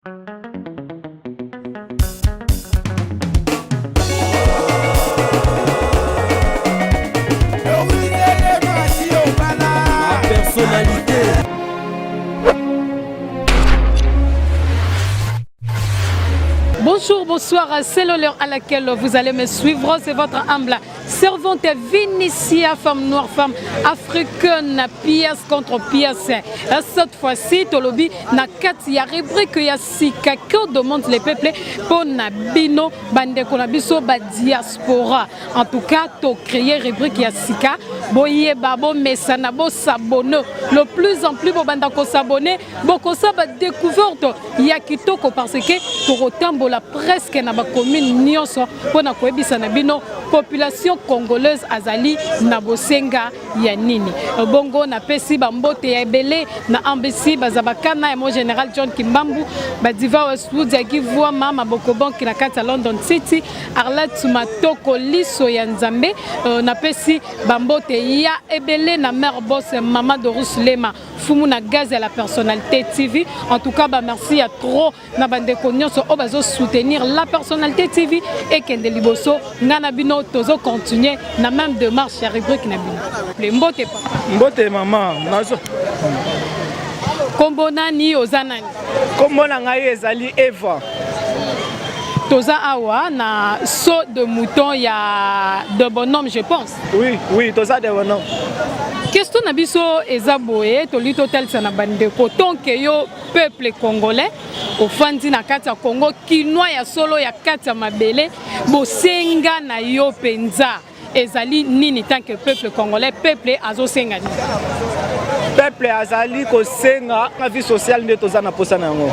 Personnalité. Bonjour, bonsoir, c'est l'heure à laquelle vous allez me suivre. C'est votre humble servante Vinicia, femme noire, femme africaine, pièce contre pièce. Cette fois-ci, Tolobi na kati ya rubrique ya sika que demande les peuples pour Nabino bande konabiso ba diaspora. En tout cas, to créer rubrique ya sika, boye babo mesana bo s'abonner. Le plus en plus bo banda ko s'abonner, boko sa ba découverte ya kitoko parce que to rotambola presque na ba commune nyonso pona koebisa na bino population congolaise azali na bosenga ya nini. Bongo na pesi ba mbote ya ebele na embassy bazabakana ya mon général John Kimbambu badiva Westwood ya kivua mama bokobon ki na kati ya London City Arlette Matoko liso ya Nzambe na pesi ba mbote ya ebele na mère boss mama Dorus Lema fumu na gaz ya la personnalité TV. En tout cas ba merci à trop na bande nyonso o bazo soutenir la personnalité TV et kende liboso ngana bino tozo continuer na même démarche ya rubrique na bino le mbote papa Mbote maman nazo kombo nani ozanani kombo na ngai ezali Eva toza awa na saut de mouton ya de bonhomme je pense. Oui toza de bonhomme. Question na biso ezaboye tolito telsa na bandeko tonke yo peuple congolais ofandi na kati ya Congo kinois ya solo ya kati ya mabele bosenga na yo penza ezali nini tant que peuple congolais peuple azosenga nini Peuple azali kosenga na vie sociale nde toza na posa na yango.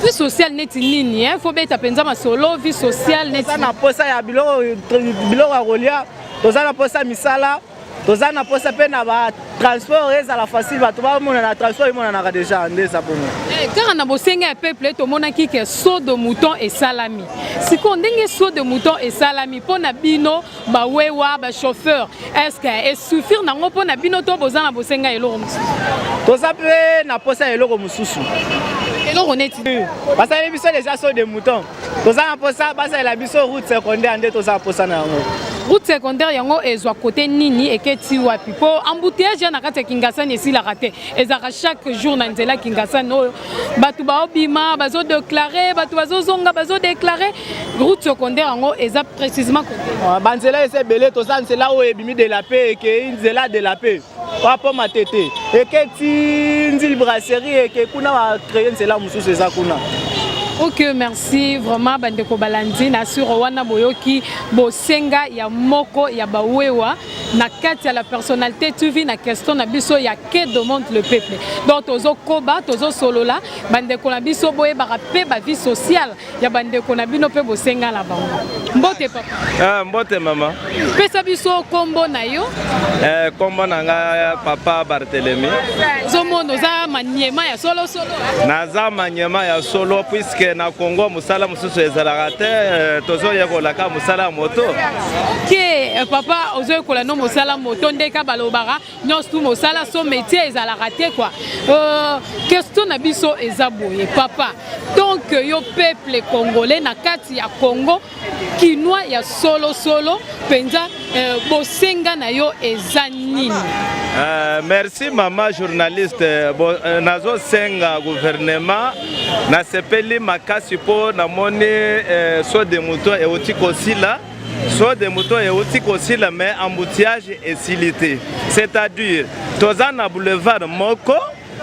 Vie sociale neti nini faut beta penza masolo vie sociale neti na posa ya biloko ya kolia toza na posa misala toza na posa pe na ba transport ezala facile bato ba mona na transport mona na déjà ndeza pono car na bosenga ya peuple to mona ki ke saut de mouton et salami siko ndenge saut de mouton et salami pona bino ba wewa ba chauffeur est-ce que suffire nango pona bino to bozana bosenga eloko mususu toza pe na posa eloko mususu eloko neti parce que biso déjà saut de mouton toza na posa basa la biso route secondaire nde toza posa na yango. Route secondaire yango ezwa côté nini eketi wapi po embouteillage na kati ya Kingasani esila raté ezaka chaque jour na nzela Kingasani oyo batu ba obima bazo déclarer batu bazo zonga bazo déclarer route secondaire yango eza précisément côté banzela ese belé toza nzela oyo ebimi de la paix eke nzela de la paix papa matete eketi nzili brasserie eke kuna ba créer nzela mususu eza kuna. Ok, merci vraiment bandeko balandi na sur wana boyoki bosenga ya moko ya bawewa na kati ya la personnalité TV na question na biso ya que demande le peuple. Donc tozo koba tozo solola bandeko na biso boye barape ba vie sociale ya bandeko na bino pe bosenga la bango. Mbote papa. Mbote mama. Pesa biso kombo na yo. Kombo na nga papa Barthélémy. Zomono za maniema ya solo. Naza maniema ya solo puisque na Congo musala mususu ezalaka te tozoyekolaka musala moto ke papa ozoyekola no musala moto ndeka balobaka nyonso musala so métier ezalaka te quoi question na biso ezaboye papa donc yo peuple congolais na kati ya Congo kinois ya solo penza bosenga na yo eza nini. Merci mama journaliste nazo senga gouvernement na sepeli makasi po na moni so de mouton et otikosila so de mouton et otikosila mais embouteillage et silité c'est-à-dire toza na boulevard moko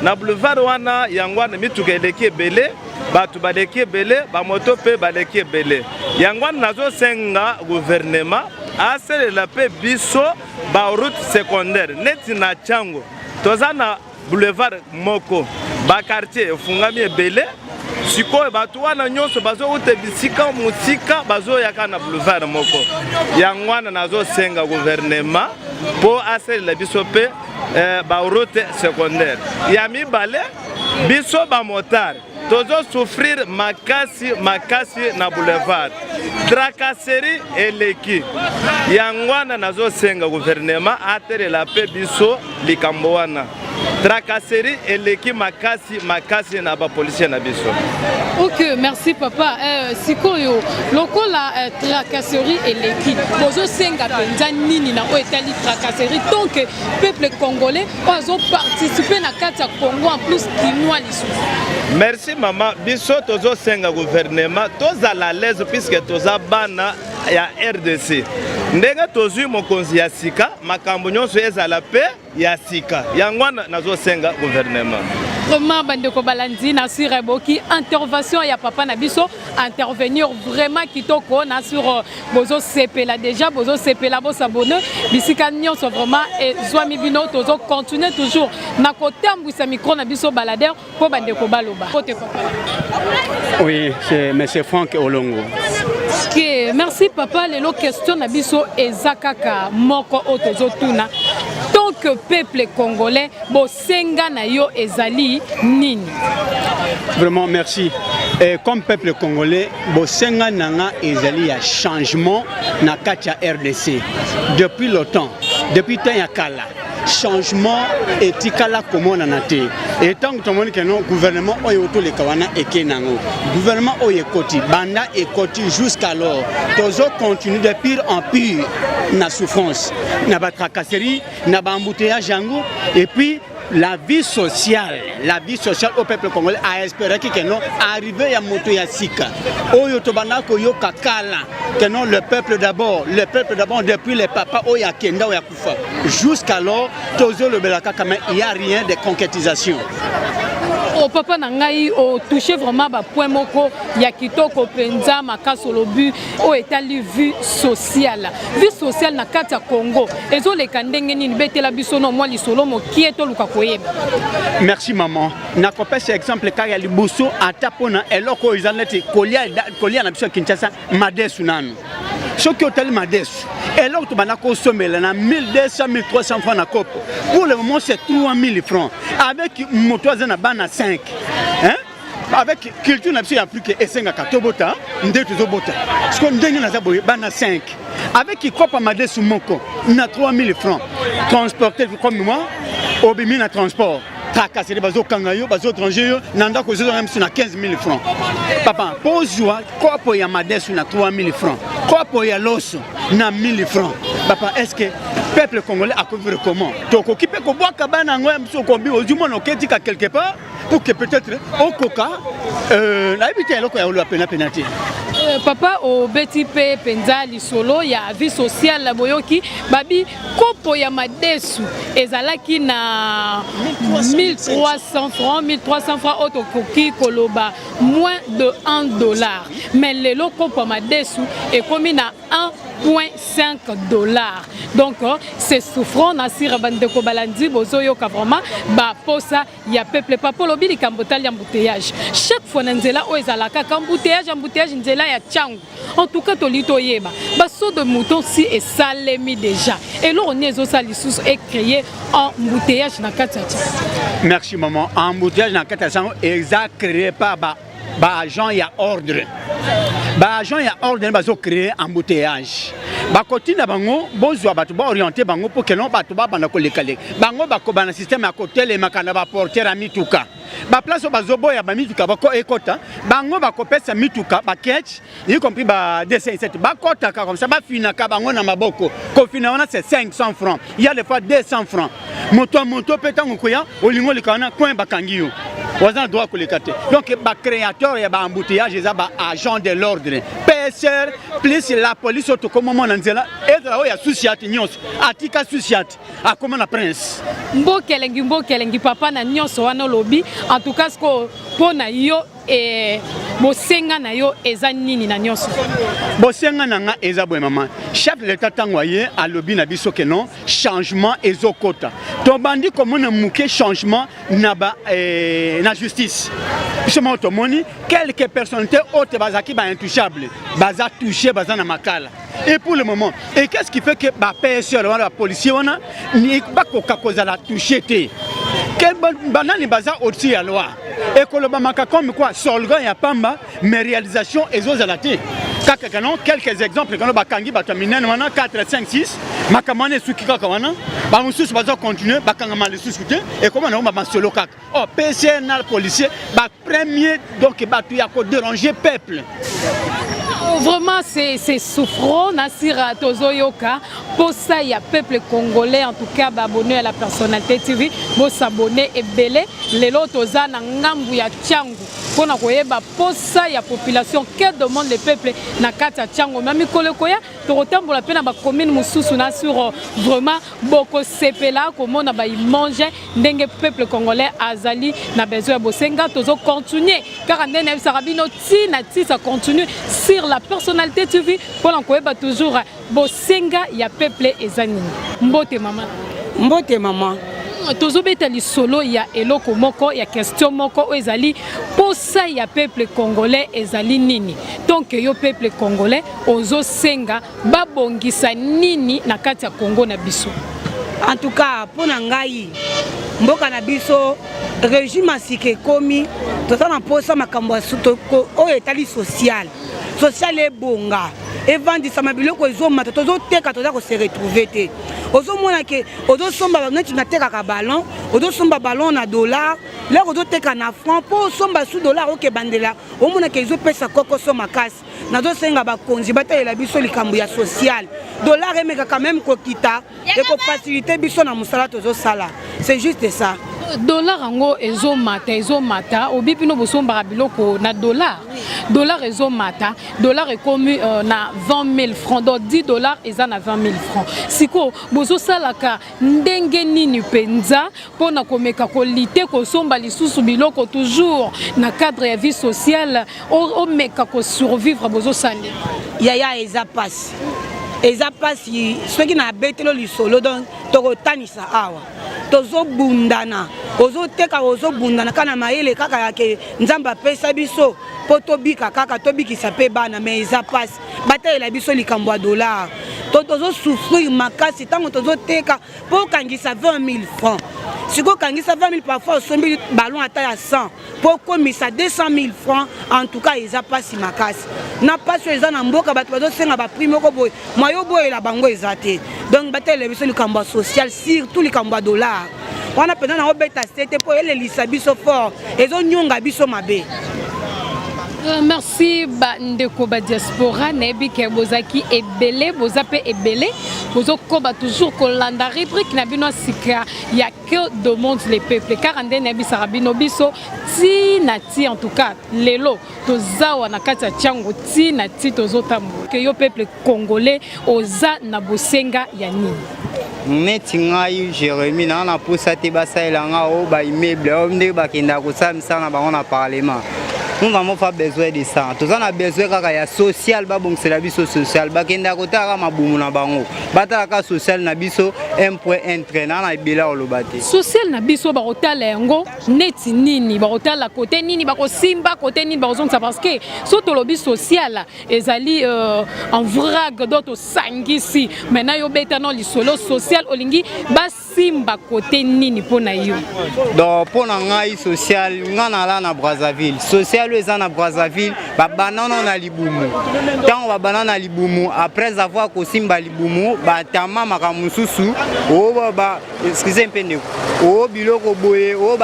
na boulevard wana yangwana mituka eleki ebele batu baleki ebele ba moto pe baleki ebele yangwana nazo senga gouvernement aselela pe biso ba route secondaire neti na chango toza na boulevard moko ba quartier fungami ebele sikoyo batu wana nyonso bazo ute bisika musika bazo yaka na boulevard moko yangwana nazo senga gouvernement po aselela biso pe ba route secondaire ya mibale biso ba motard tozo souffrir makasi na boulevard tracasserie eleki yangwana nazo senga gouvernement atelela pe biso likambo wana tracasserie eleki makasi na ba policier na biso. Ok, merci papa. Sikoyo, lokola tracasserie eleki, bozo senga penza nini na o etali tracasserie tant que peuple congolais ozo participer na kati ya Congo en plus kinois lisusu. Merci maman, biso tozo senga gouvernement tozala à l'aise puisque toza bana ya RDC. Ndenge tozui mokonzi ya sika makambo nyonso ezala pe ya sika. Yango nazo senga gouvernement. Vraiment bandeko balandi na sur boki intervention ya papa na biso intervenir vraiment kitoko na sur bozo sepela déjà bozo sepela bo s'abonner bisika nyonso vraiment et zwami bino tozo continuer toujours na kotambwisa micro na biso balader po bandeko baloba. Côté papa. Oui, c'est monsieur Franck Olongo. Okay, merci papa lelo question na biso ezakaka moko otozo tuna. Tant que peuple congolais bosenga na yo ezali nini? Vraiment merci. Et comme peuple congolais bosenga nanga ezali ya changement na kati ya RDC. Depuis longtemps, depuis temps ya kala. Changement etikala komona na te. Et tant que tout le monde que non gouvernement oyo to le kawana ekenango. Gouvernement oyo koti banda et koti jusqu'alors. Tozo continue de pire en pire na souffrance, na ba tracasserie, na ba embouteillage jango et puis la vie sociale au peuple congolais a espéré que non arrivé à moto ya sika. Oyo to bana ko yo kakala que non le peuple d'abord depuis les papas oya kenda oya kufa. Jusqu'alors tozo le belaka quand même il y a rien de concrétisation. Au papa nangai au touché vraiment ba point moko ya kitoko penza makaso lobu o etali vue sociale na kati ya Congo ezo le kandenge nini betela biso no mwa lisolo mo kieto luka koyeba. Merci maman na kopesa exemple ka ya libuso atapona eloko izaneti kolia na biso Kinshasa madesu nanu soki hôtel madesu eloko to bana ko somela na 1200 1300 francs na kopo pour le moment c'est 3000 francs avec motoza na bana 5 hein. Avec culture il y a plus que Essenga Katobota, Ndetozobota. Ce qu'on donne na zaboye bana 5. Avec qui kopa madesu moko na 3000 francs. Transporter comme moi, obimi na transport. Tracasser bazo kangayo, bazo étranger, nanda ko zo même na 15000 francs. Papa, pozwa kopo ya madesu na 3000 francs. Kopo ya loso na 1000 francs. Papa, est-ce que peuple congolais a couvert comment? Toko ki pe ko boa kabana ngoya mso kombi ozumo ketika quelque part pour que peut-être au coca la habité loko ya lo pena penalty. Papa au BTP penza lisolo ya vie sociale la boyoki babi kopo ya madesu ezalaki na 1300 francs otokoki koloba moins de $1 mais lelo kopo madesu et comme na 1,5$. Donc c'est souffrant na sira bandeko balandi bozoyo ka vraiment ba posa ya peuple papa lobi likambotali embouteillage chaque fois na nzela o ezalaka embouteillage nzela ya tchangu en tout cas tolito yeba baso de mouton si et salemi déjà et là on est zo salisusu est créé embouteillage na kati ya tchangu. Merci maman. Embouteillage na kati ya tchangu exact créé par ba agent ya ordre. Ba agent ya ordre bazo créer embouteillage. Ba kotina bango bozwa batu ba orienter bango pour que non batu ba bana ko lekale. Bango ba ko bana système à côté les makana ba porter à mituka. Ba place bazo boya ba mituka ba ko ekota. Bango ba ko pesa mituka ba catch, y compris ba DC7 ba kota comme ça ba fina ka bango na maboko. Ko fina wana c'est 500 francs. Il y a des fois 200 francs. Moto petango koya olingo likana coin bakangiyo. Wazan droit ko lekate. Donc ba créateur ya ba embouteillage eza ba agent de l'ordre. PSR plus la police auto comme moment nzela ezala oya souciate nyonso atika souciate akoma na prince mbokelengi papa na nyonso wana lobi en tout cas ko pona yo et bosenga na yo eza nini na nyonso bosenga nanga eza boye maman chef de l'état tangwaye a lobi na biso ke non changement ezokota to bandi komona muke changement na ba na justice justement to moni quelques personnalités hautes bazaki ba intouchable baza touché baza na makala. Et pour le moment, et qu'est-ce qui fait que la PSR, la police, n'est pas la touché? Quel banane baza au-dessus de la loi? Et que le Bamaka comme quoi, Solga et Pamba, mes réalisations et aux alatés. Quelques exemples, quand on a 4, 5, 6, makamane suki kaka wana ba mususu bazo continuer bakangama le susu te et comment on va solo kaka oh PCR na policier ba premier donc ba tu ya ko déranger peuple. Vraiment, c'est souffrant, Nassira Tozoyoka, pour ça, il y a peuple congolais, en tout cas, abonné à la personnalité TV, pour s'abonner et belé, les lotos na ngambu ya Tchangu, pour na koyeba, pour ça, il y a population, que demande le peuple, na kata Tchangu, même Kole Koya, pour autant, pour la peine, à la commune Moussoussou, sur vraiment, beaucoup sepela, comment on a mangé, n'engue peuple congolais, Azali, na besoin de Bosenga, tozo continuer, car en Nene Sarabino, Ti, ça continue sur la personnalité TV pour l'encoyer toujours Bosenga ya peuple ezanini mbote maman tozo betali solo ya eloko moko ya question moko ezali pour ça ya peuple congolais ezali nini donc yo peuple congolais ozo senga babongisa nini na kati ya Congo na biso en tout cas pour ngai mboka na biso régime asike komi tozana posa makambo suto o etali social est bonga et vendisa mabiloko ezoma tozo teka toza ko se retrouver te ozo mona ke ozo somba neti na teka ka ballon ozo somba ballon na dollar là ozo teka na franc po somba sous dollar oke bandela o mona ke ezo pesa koko so makasi nazo senga ba konzi batalela biso likambo ya social dollar emeka quand même ko kita et ko faciliter biso na musala tozo sala c'est juste ça. Dollar ango ezo mata obipino bosomba biloko na dollar est commis na 20 000 francs donc 10 dollars eza na 20 000 francs siko bozo salaka ndenge nini penza pona komeka ko lité ko somba lisusu biloko toujours na cadre ya vie sociale o meka ko survivre bozo sali yaya eza pasi soki na betelo lisolo donc tokotanisa awa tozo bundana ozo teka ozo bundana kana mayele kaka yake nzamba pesa biso poto bika kaka tobikisa pe bana mais eza passe bataille biso likambo dollar tozo souffrir makasi tango tozo teka po kangisa 20 000 francs siko kangisa 20 000 parfois sombi ballon ata ya 100 po komisa 200 000 francs en tout cas eza passe makasi na passe eza na mboka bato bazo senga ba prime ko boy mayo boy la bango eza te donc bataille biso likambo social surtout likambo dollar wana pena na obeta sete po ele lisabiso fort ezo nyonga biso mabe. Merci ndeko ba diaspora nebi ke bozaki ebele bozape ebele bozo koba toujours kolanda rubrique na bino sika ya que demande les peuples car ande nebi sarabino biso ti na ti en tout cas lelo tozawa na kati ya Tchangu ti na ti tozotambo que yo peuple congolais oza na bosenga ya nini neti ngai Jérémy na posa te basaelanga o ba immeuble o nde bakenda kosamisa na bango na parlement. Nous avons pas besoin de ça. Nous avons besoin de social, c'est la vie sociale. Bakenda kota ma bumu na bango. Bataka social na biso 1.1 traînant na bila olobate. Social na biso barota lengo neti nini barota côté nini bako simba côté nini bazon ça parce que soto lobby social ezali en vrague d'autres sangisi. Maintenant yo betano li solo social olingi ba simba côté nini pona yo. Donc pona ngai social ngana la na Brazzaville. Social na Brazzaville, banana na libumu. Tant on banana libumu après avoir kosimba libumu, tama makamususu, excusez un peu o biloko boye, o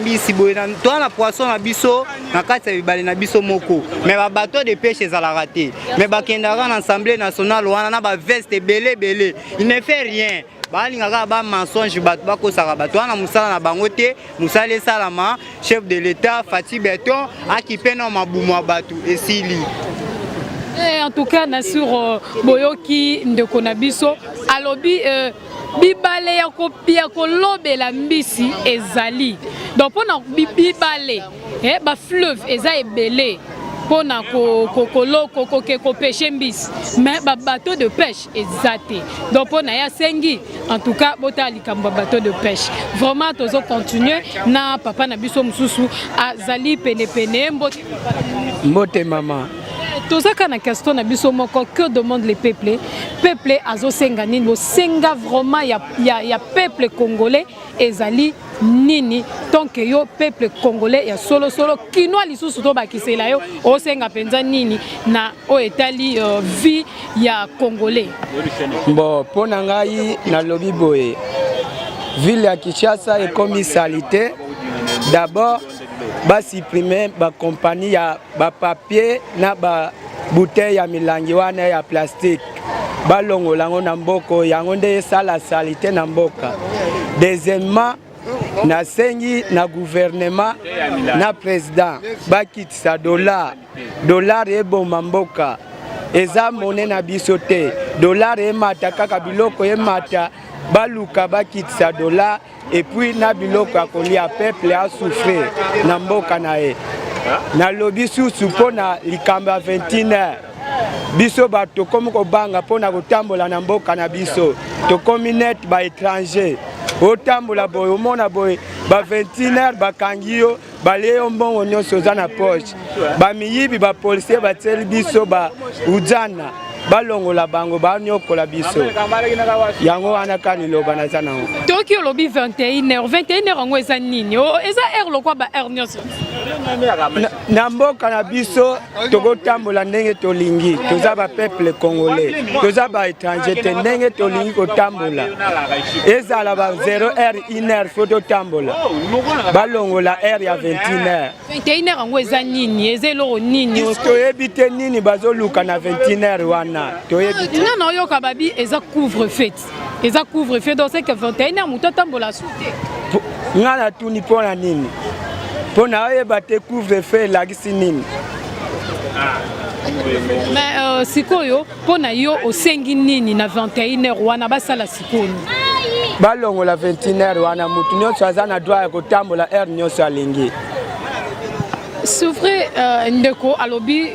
mbisi boye na toi na poisson na biso, na kati bibale na biso moko. Mais bateau de pêche za la raté. Mais bakendara na Assemblée nationale wana na ba veste belé. Il ne fait rien. Balingaka ba mensonge bato bakosaka bato wana musala na bango te musala salama chef de l'état Fati Beton akipe na mabumu ya bato esili. En tout cas na sur boyoki ndeko na biso alobi bibale ya kopia kolobela mbisi ezali donc pona bibale ba fleuve eza ebele pona ko pêcher mbisi mais ba bateau de pêche exacté donc pona ya sengi en tout cas bota likambo bateau de pêche vraiment tozo continuer na papa na biso mususu azali pene mbote mama tozaka na question na biso moko que demande les peuples azo senga nini bo senga vraiment ya peuple congolais ezali nini tant que yo peuple congolais ya solo kinoa lisusu to bakisela yo osenga penza nini na o etali vie ya congolais. Bon, pona ngai na lobi boye ville ya Kinshasa ekomi salite. D'abord ba supprimer ba compagnie ya ba papier na ba bouteille ya milangi wana ya plastique balongolango na mboko yango nde sala salite na mboka. Deuxièmement na sengi na gouvernement na président bakitisa dollar eboma mboka eza mone na biso te. Dollar emata kaka biloko emata baluka bakitisa dollar et puis na biloko akolia peuple a souffrir na mboka na ye. Na lobi susu pona likamba 21h biso bato komi kobanga pona kotambola na mboka na biso tokomi net ba étranger otambola boye omona boye ba 21h bakangi yo baleyo mbongo nyonso oza na poche bamiyibi bapolisier bateli biso ba ujana balongola bango banyokola biso yango wana kani loba na za nango toki olobi 21h yango eza nini eza heure lokwa ba heure nyonso na mboka na biso tokotambola ndenge tolingi toza ba peuple congolais toza ba étranger te ndenge tolingi kotambola ezala ba 0h 1h fo totambola balongola heure ya 21h yango eza nini eza eloko nini toyebi te nini bazoluka na 21h wana nga na oyoka babi eza couvre-feu donc c'est que 21h moto atambola sute nga na tuni mpona nini mpona oyeba te couvre-feu elakisi nini mais sikoyo mpona yo osengi nini na 21h wana basala sikoyo balongola 21h wana mutu nyonso aza na droit ya kotambola heure nyonso alingi soufre ndeko alobi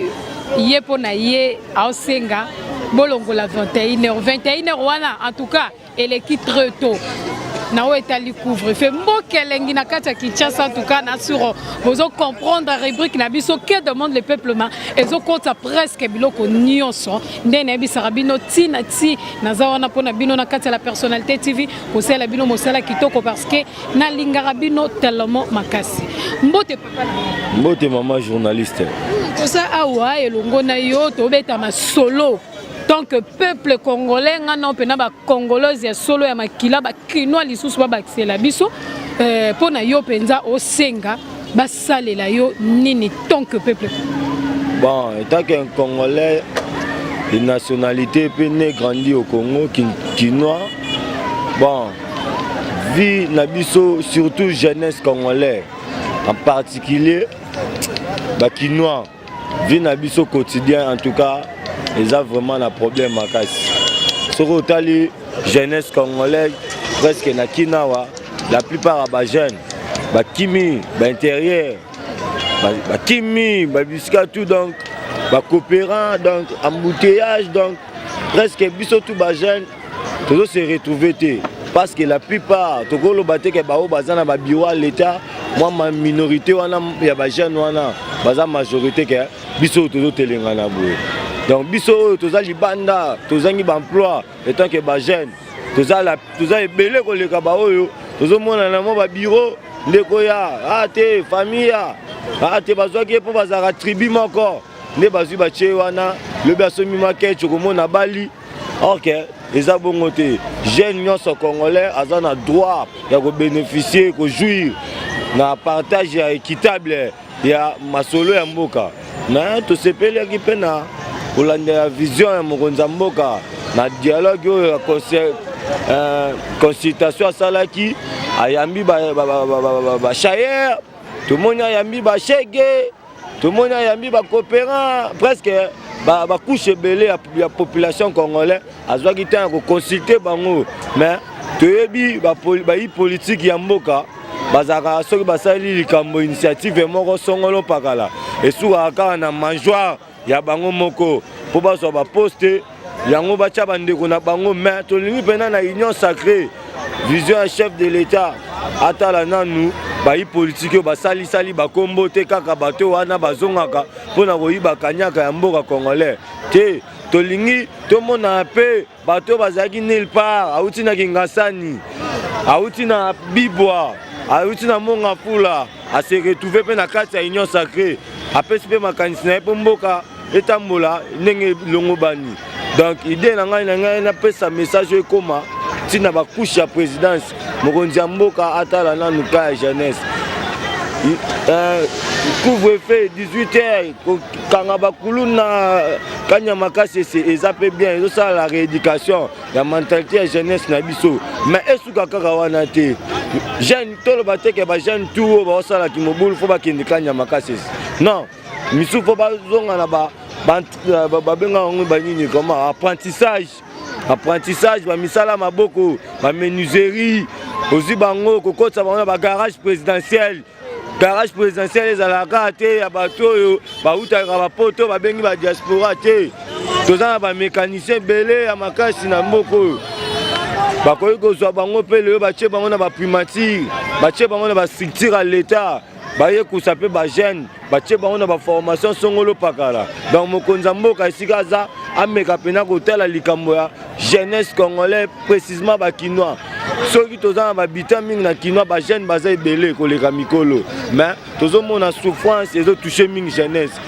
ye mpona ye aosenga bolongola 21h wana en tout cas eleki très tôt na o etali couvre-feu mboka elengi na kati ya Kinshasa en tout cas na suro bozo comprendre rubrique na biso que demande le peuplement ezokota presque biloko nyonso nde na bisaka bino tina ti naza wana mpona bino na kati ya la personnalité TV kosala bino mosala kitoko parce que na lingaka bino tellement makasi mbote papa mbote mama journaliste tosa awa elongo na yo tobetama solo tant que peuple congolais ngana pena ba congolaise ya solo ya makila ba kinoa lisusu ba bakisela biso pona yo penza osenga basalela yo nini tant que peuple bon étant qu'un congolais de nationalité peut né grandi au Congo kinois bon vie na biso surtout jeunesse congolais en particulier ba kinois vie na biso quotidien en tout cas ils ont vraiment un problème à casser. Sur la jeunesse congolaise, presque na Kinawa, la plupart des jeunes, kimi, intérieur, kimi, biscuit tout donc, coopérant donc, embouteillage donc, presque biso tout les jeunes, tous se retrouver parce que la plupart, tout le monde que bao bazana ba bureau l'État, moi ma minorité wana ya ba jeunes wana, baza majorité que biso tout telengana boye. Donc biso toza libanda tozangi ba emploi étant que ba jeune toza ebele ko leka ba oyo tozo mona na mo ba bureau ndeko ya ate famille ya ate bazwaki po bazaka tribu moko nde bazwi ba che wana le basomi market ko mona bali OK eza bongo te jeune nyonso congolais azana droit ya ko bénéficier ko jouir na partage ya équitable ya masolo ya mboka na to sepele ki pena la vision ya mokonza mboka na dialogue oyo consultation asalaki ayambi ba chayer tout le monde ayambi ba chege tout le monde ayambi ba coopérant presque ba couche belé ya population congolaise azwaki temps ko consulter bango mais toyebi ba politique ya mboka bazaka soki basali likambo initiative moko songolo pakala esuka kaka na mangeoire ya bango moko po bazwa ba poste yango bacha bandeko na bango mais tolingi pena na union sacrée vision ya chef de l'état atala nanu bayi politique basali bakombo te kaka bato wana bazongaka pona koyiba kanyaka ya mboka congolais te tolingi tomona pe bato bazaki nulle part auti na Kingasani auti na Bibwa awuti na monga pula ase retrouver pe na kati ya union sacrée apesi pe makanisi na ye po mboka etambola ndenge longo bani. Donc idée na ngai na pesa message ekoma tina ba couche ya présidence mokonzi ya mboka atala nanu ka ya jeunesse. Couvre-feu 18h kanga bakulu na kanya makasi eza pe bien ezo sala la rééducation ya mentalité ya jeunesse na biso mais esuka kaka wana te jeune tolo bateke ba jeune tout ba sala ki mobulu fo bakende kanya makasi non misu fo bazonga na ba benga ngo banini comment apprentissage ba misala maboko ba menuiserie ozi bango kokotsa bango ba garage présidentiel ezalaka te ya bato oyo bautaka bapoto babengi ba diaspora te toza na bamécanicien ebele ya makasi na mboka oyo bakoki kozwa bango mpe leyo batie bango na baprimature batie bango na bastructure ya l'état bayekusa mpe bajeune batie bango na baformation songolo pakala. Donc mokonzi ya mboka esika aza ameka mpena kotala likambo ya jeunesse congolais précisement bakinois. Soki toza na babita mingi na kinois bajeune baza ebele koleka mikolo mais tozomona souffrance ezotouche mingi jeunesse.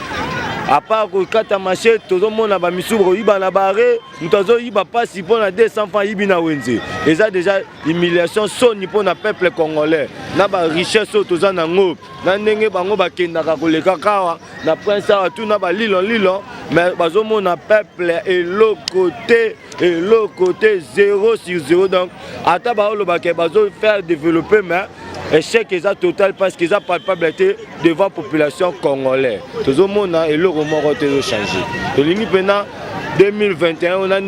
À part kokata marché tozomona bamisu koyiba na bare moto azoyiba pasi mpona 200 francs yibi na wenze eza déjà humiliation soni mpona peuple congolais na barichesse oyo toza nango na ndenge bango bakendaka koleka kawa na prince awa tu na balilon mais bazomona peuple eloko te 0 sur 0. Donc ata baolobaka bazofaire développer mais échec est total parce qu'ils ont palpable devant la population congolaise. Tout le monde a changé. Tolingi pena 2021 on a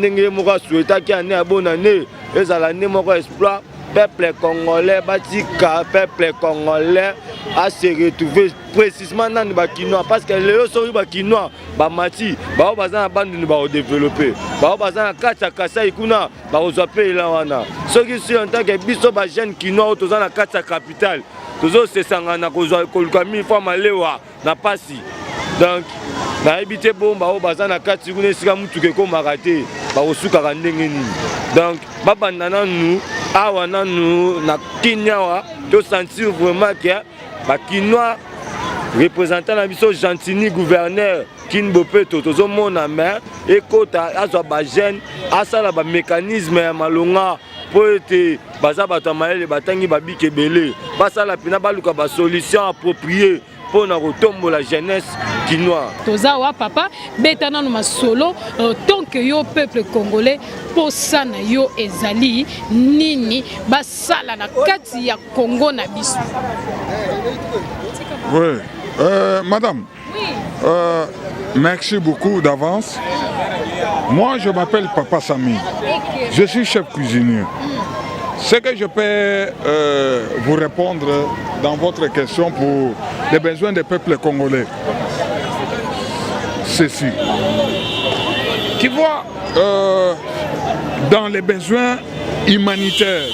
souhaité qu'il y ait une bonne année. Et l'année mon exploit peuple congolais batika peuple congolais a se retrouver précisément dans le bakinois parce que les autres bakinois ba mati ba bazana bande ni ba développer ba bazana kata kasa ikuna ba ozape la wana ce qui sur en tant que biso ba jeune kinois tozana kata capitale tozo se sangana kozwa koluka 1000 fois malewa na pasi. Donc na ebité bomba o bazana kati kuna sika mutuke ko marate ba osuka ndenge nini. Donc babanda nanu awa nanu na kinyawa to sentir vraiment que bakinois représentant la mission Gentini gouverneur Kinbope tozomona maire ekota azwa ba jeune asala ba mécanisme ya malonga po ete baza bato mayele batangi babike belé basala pina baluka ba solution appropriée pour na kotombola jeunesse kinois. Tozawa papa betana no masolo tant que yo peuple congolais posana yo ezali nini basala na kati ya Congo na biso. Oui, madame. Oui. Merci beaucoup d'avance. Moi, je m'appelle Papa Sami. Je suis chef cuisinier. Ce que je peux vous répondre dans votre question pour les besoins des peuples congolais, ceci. Tu vois, dans les besoins humanitaires,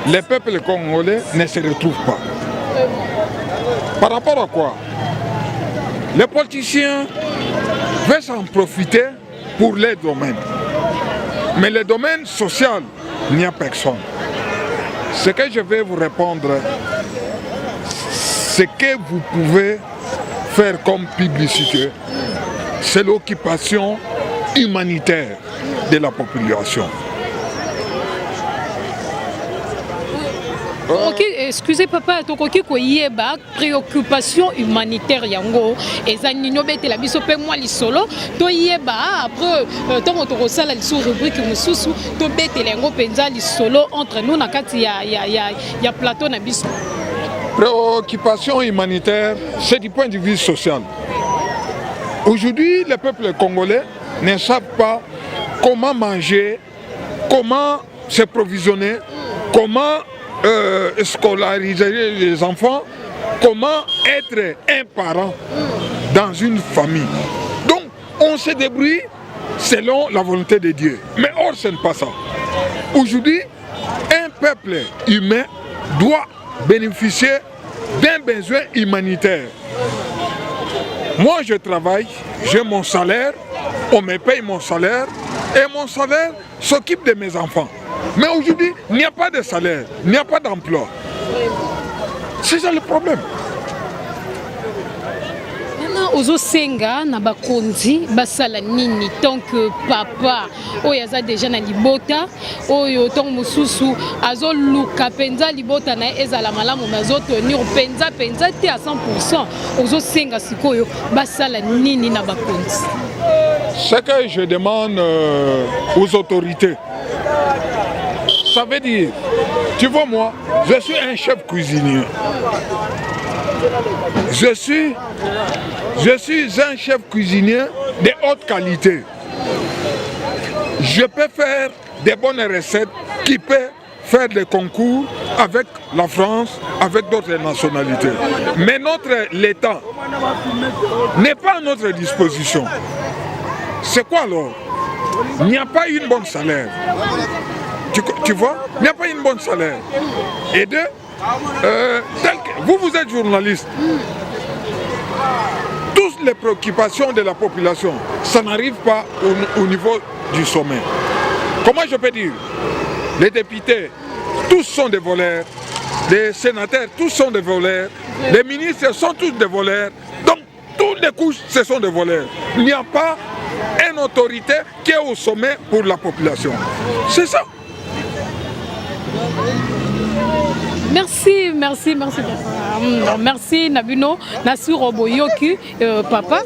les peuples congolais ne se retrouvent pas. Par rapport à quoi? Les politiciens veulent s'en profiter pour les domaines. Mais les domaines sociaux, il n'y a personne. Ce que je vais vous répondre, ce que vous pouvez faire comme publicité, c'est l'occupation humanitaire de la population. Excusez papa, tokoki koyeba préoccupation humanitaire yango ezani nyobete la biso pe moi lisolo to yeba après tant to kosala liso rubrique mususu to bete yango penza lisolo entre nous na kati ya plateau na biso. Préoccupation humanitaire, c'est du point de vue social. Aujourd'hui, les peuples congolais ne savent pas comment manger, comment se provisionner, comment scolariser les enfants, comment être un parent dans une famille. Donc, on se débrouille selon la volonté de Dieu. Mais or, ce n'est pas ça. Aujourd'hui, un peuple humain doit bénéficier d'un besoin humanitaire. Moi, je travaille, j'ai mon salaire, on me paye mon salaire, et mon salaire s'occupe de mes enfants. Mais aujourd'hui, il n'y a pas de salaire, il n'y a pas d'emploi. C'est ça le problème. Ozo senga na bakonzi basala nini tant que papa oyo aza déjà na libota oyo tant mususu azo luka penza libota na ezala malamu mazo tenir penza te à 100%. Ozo senga sikoyo basala nini na bakonzi. Ce que je demande aux autorités, ça veut dire, tu vois moi, je suis un chef cuisinier. Je suis un chef cuisinier de haute qualité. Je peux faire des bonnes recettes qui peuvent faire des concours avec la France, avec d'autres nationalités. Mais l'État n'est pas à notre disposition. C'est quoi alors? Il n'y a pas une bonne salaire. Tu vois? Il n'y a pas une bonne salaire. Et deux, vous êtes journaliste. Toutes les préoccupations de la population, ça n'arrive pas au niveau du sommet. Comment je peux dire? Les députés, tous sont des voleurs. Les sénateurs, tous sont des voleurs. Les ministres sont tous des voleurs. Donc, toutes les couches, ce sont des voleurs. Il n'y a pas une autorité qui est au sommet pour la population. C'est ça. Merci Nabino Nasuro Boyoki papa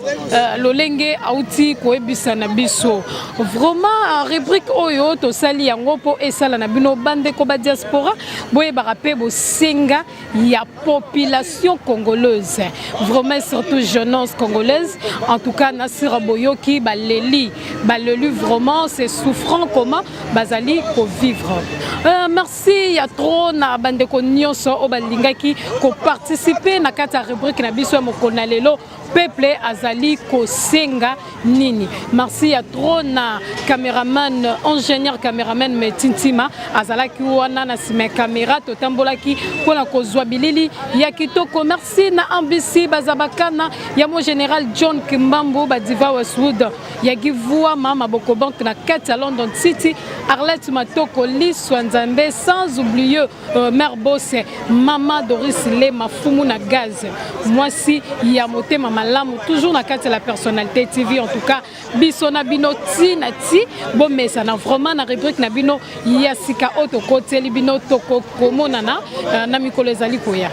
lolenge auti koebisa na biso vraiment rubrique oyo to sali yango po esala Nabino bande ko ba diaspora boye barape bo senga ya population congolaise vraiment surtout jeunesse congolaise en tout cas Nasuro Boyoki baleli vraiment c'est souffrant comment bazali ko vivre merci ya trop na bande ko nyonso o balingaki ko participer na kata rubrique na biso mokona lelo peuple azali ko senga nini. Merci à trop na caméraman ingénieur caméraman Metintima azalaki wana na sima caméra to tambolaki pona ko zwa bilili ya kitoko. Merci na ambisi bazabakana ya mo général John Kimbambo badiva Westwood ya givua mama boko bank na kata London City Arlette Matoko Liswanzambe sans oublier mère Bosse Mama Doris Le Mafumu na gaz. Moi si ya motema malamu toujours na kati la personnalité TV en tout cas biso na bino ti na ti bon mais ça na vraiment na rubrique na bino ya sika auto côté libino toko komonana na mikolo ezali koya.